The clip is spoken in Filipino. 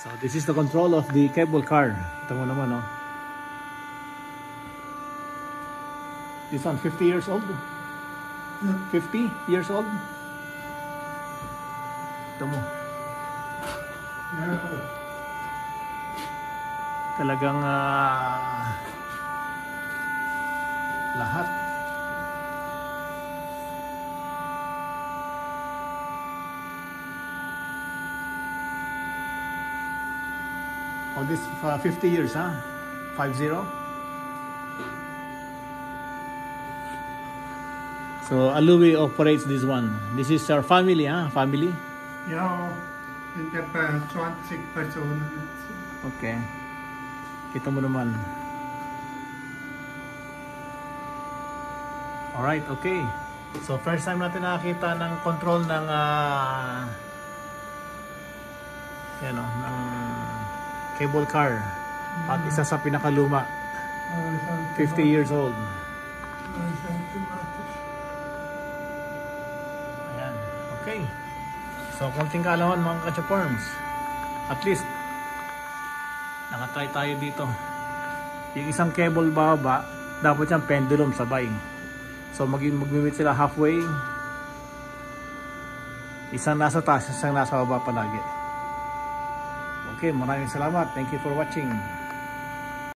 So this is the control of the cable car. Ito mo naman, oh. This one 50 years old. 50 years old. Ito mo. Talagang lahat. Oh, this 50 years, huh? 50. So Alui operates this one. This is our family, huh? Family. Ja, ich habe 20 Personen. Okay. Kita mo naman. Alright, okay. So first time natin nakakita ng control ng yan o, ng cable car. At isa sa pinakaluma. 50 years old. Ayan, okay. So konting kaalaman mga kachaporms. At least nakatry tayo dito. Yung isang cable baba, dapat yung pendulum sabay. So mag-meet sila halfway. Isang nasa taas, isang nasa baba palagi. Okay, maraming salamat. Thank you for watching.